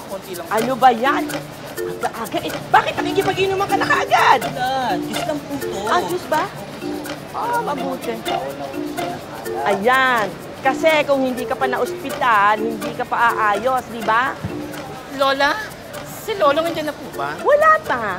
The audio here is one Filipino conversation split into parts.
Konti lang. Ano ba yan? Aga-aga eh. Bakit nakikipag-inuman ka na kaagad? Diyos lang po to. Diyos ba? Mabuti. Ayan. Kasi kung hindi ka pa na-ospital, hindi ka pa aayos, di ba? Lola? Si Lolo nandiyan na po ba? Wala pa.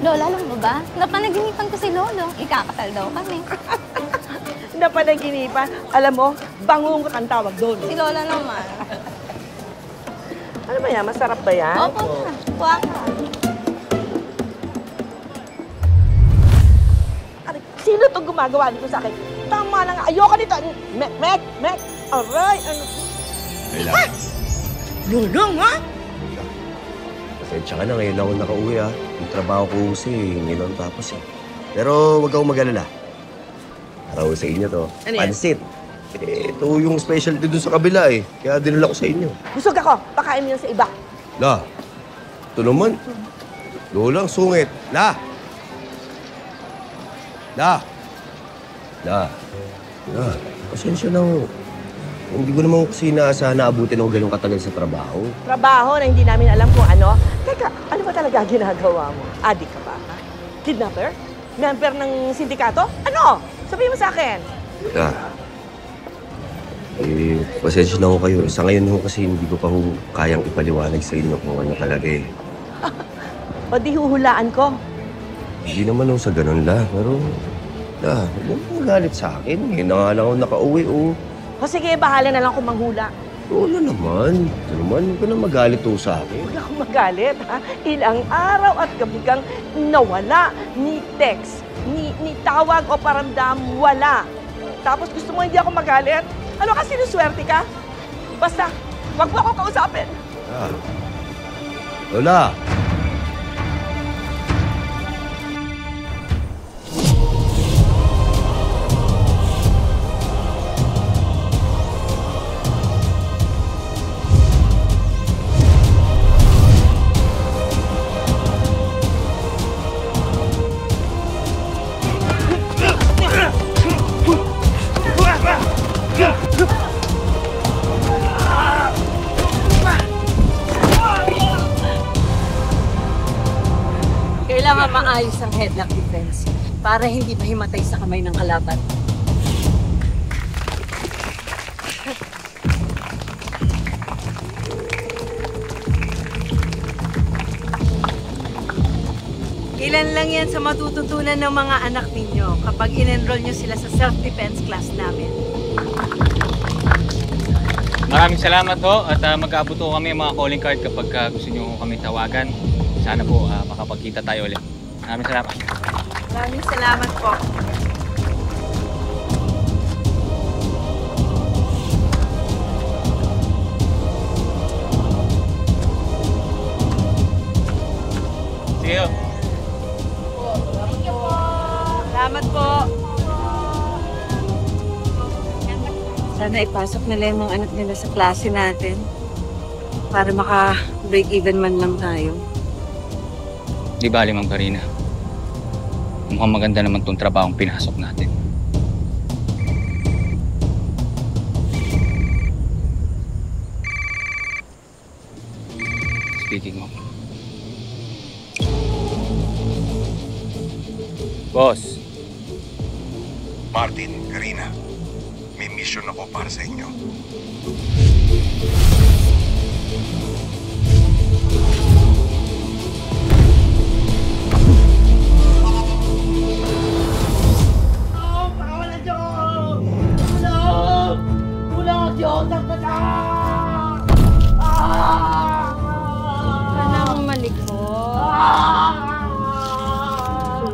Lola, alam mo ba? Napanaginipan ko si Lolo. Ikakasal daw kami. Napanaginipan. Alam mo, bangung ka ang tawag doon. Si Lola naman. Ano ba yan? Masarap ba yan? Opo na. Kuha ka. Sino itong gumagawa dito sa akin? Tama lang. Ayoko nito. Mek. Aray. Ano? Kailangan. Lulong, ha? Pasensya ka na. Ngayon ako nakauwi, ha. Yung trabaho ko kasi ngayon lang tapos, eh. Pero huwag akong mag-alala. Para sa inyo to. Ano yan? Pansit. Ito yung specialty dun sa kabila, eh. Kaya dinala ko sa inyo. Busog ako. Pakain mo yan sa iba. La, ito naman. Lolang sungit. La! Pasensya na ho. Hindi ko naman kasi inaasahan na abutin ako ganun katagal sa trabaho. Trabaho na hindi namin alam kung ano. Teka, ano ba talaga ginagawa mo? Adik ka ba? Ha? Kidnapper? Member ng sindikato? Ano? Sabihin mo sa akin. Pasensya na ho kayo. Sa ngayon ho kasi hindi ko pa ho kayang ipaliwanag sa inyo kung ano talaga eh. O di huhulaan ko. Hindi naman ho sa ganun la, pero huwag mo magalit sa akin. Ngayon na nga lang ako nakauwi, oh. O sige, bahala na lang kung manghula. Oo naman. Ito naman, huwag ka na magalit ho sa akin. Huwag akong magalit, ha? Ilang araw at gabi kang nawala. Ni text, ni tawag o paramdam, wala. Tapos gusto mo hindi ako magalit? Ano kasi sinuswerte ka? Basta, wag mo ako kausapin. Lola! Kailangan maayos ang headlock defense para hindi mahimatay sa kamay ng kalaban. Ilan lang yan sa matututunan ng mga anak ninyo kapag in-enroll nyo sila sa self-defense class namin. Maraming salamat ho at mag-aabot ho kami mga calling card kapag gusto nyo kami tawagan. Sana po makapagkita tayo ulit. Maraming salamat. Maraming salamat po. Sige ho. Thank you po. Salamat po. Sana ipasok nila yung mga anak nila sa klase natin para maka-break even man lang tayo. Di bali, Mang Karina. Mukhang maganda naman tong trabahong pinasok natin. Speaking of. Boss. Martin, Karina, may mission ako para sa inyo. Kanang malikot.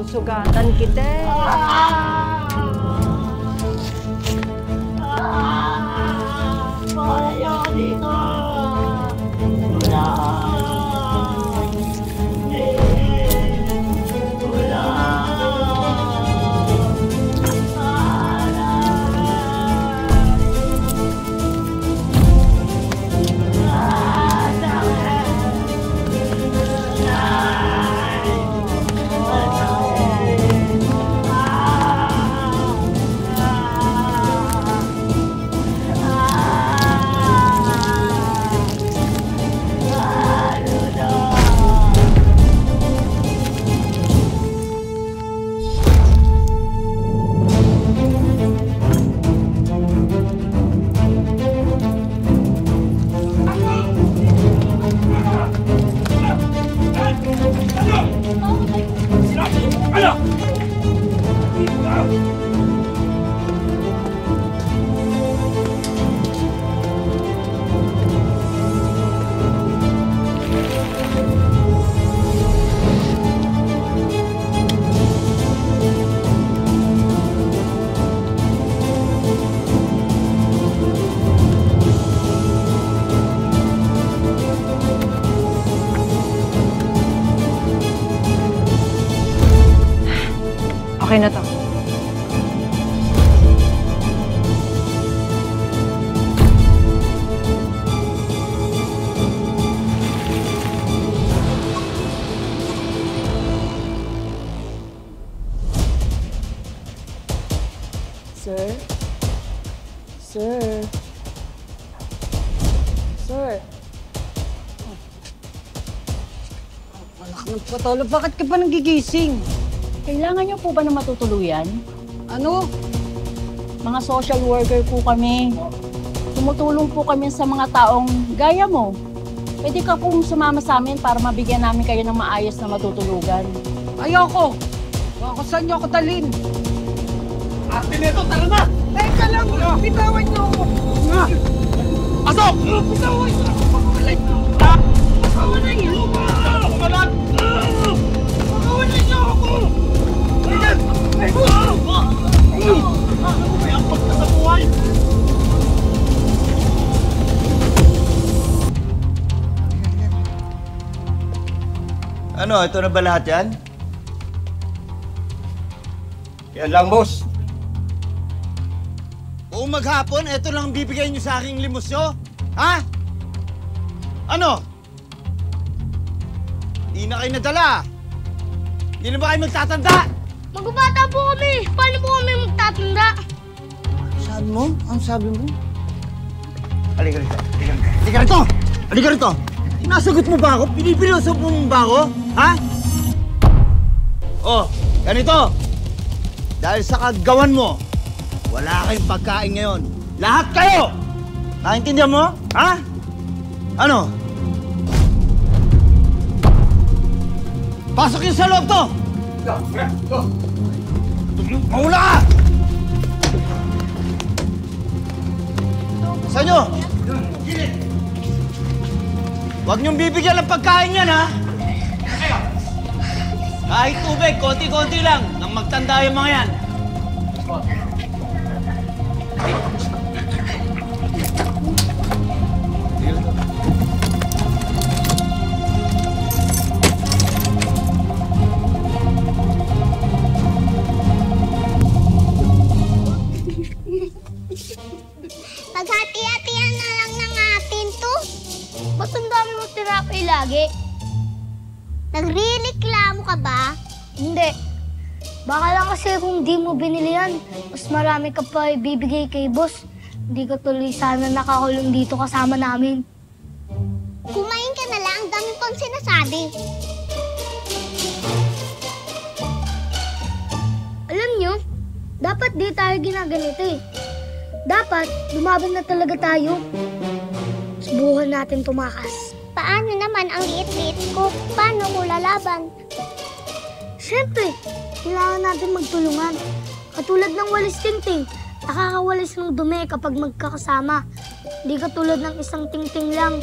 Susugatan kita eh. Okay na to. Sir? Sir? Sir? Anak ng patolo, bakit ka pa nagigising? Kailangan niyo po ba na matutuluyan? Ano? Mga social worker po kami. Tumutulong po kami sa mga taong gaya mo. Pwede ka pong sumama sa amin para mabigyan namin kayo ng maayos na matutulugan. Ayoko! Ako saan niyo ako dalhin? Ate Neto, tara na! Teka lang! Bitawan niyo ako! Pasok! Bitawan niyo ako! Pakawalan niyo! Pakawalan niyo! Kumalat! Pakawalan niyo ako! May apat ka sa buhay! Ano, ito na ba lahat yan? Yan lang, boss. Buong maghapon, ito lang ang bibigay niyo sa aking limosyo? Ha? Ano? Di na kayo nadala. Di na ba kayo magtatanda? Magbabata po kami. Paano po kami magtatanda? Sabi mo? Ang sabi mo? Halika rito. Halika rito! Halika rito! Sinasagot mo ba ako? Pinipiloso mo ba ako? Ha? Oh, ganito. Dahil sa kagawan mo, wala kayong pagkain ngayon. Lahat kayo! Naintindihan mo? Ha? Ano? Pasok yung sa loob to! Mahula ka! Saan nyo? Huwag niyong bibigyan ng pagkain yan, ha? Kahit tubig, konti-konti lang, nang magtanda yung mga yan. Paghati-hatihan na lang ng atin to. Ba't ang dami mo tinapay lagi? Nagre-reklamo ka ba? Hindi. Baka lang kasi kung di mo binili yan, mas marami ka pa ibibigay kay boss. Hindi ka tuloy sana nakakulong dito kasama namin. Kumain ka na lang, ang dami pang sinasabi. Alam nyo, dapat di tayo ginaganito eh. Dapat, lumaban na talaga tayo. Subukan natin tumakas. Paano naman ang liit-liit ko? Paano ko lalaban? Siyempre, kailangan natin magtulungan. Katulad ng walis tingting, nakakawalis ng dumi kapag magkakasama. Hindi katulad ng isang tingting lang.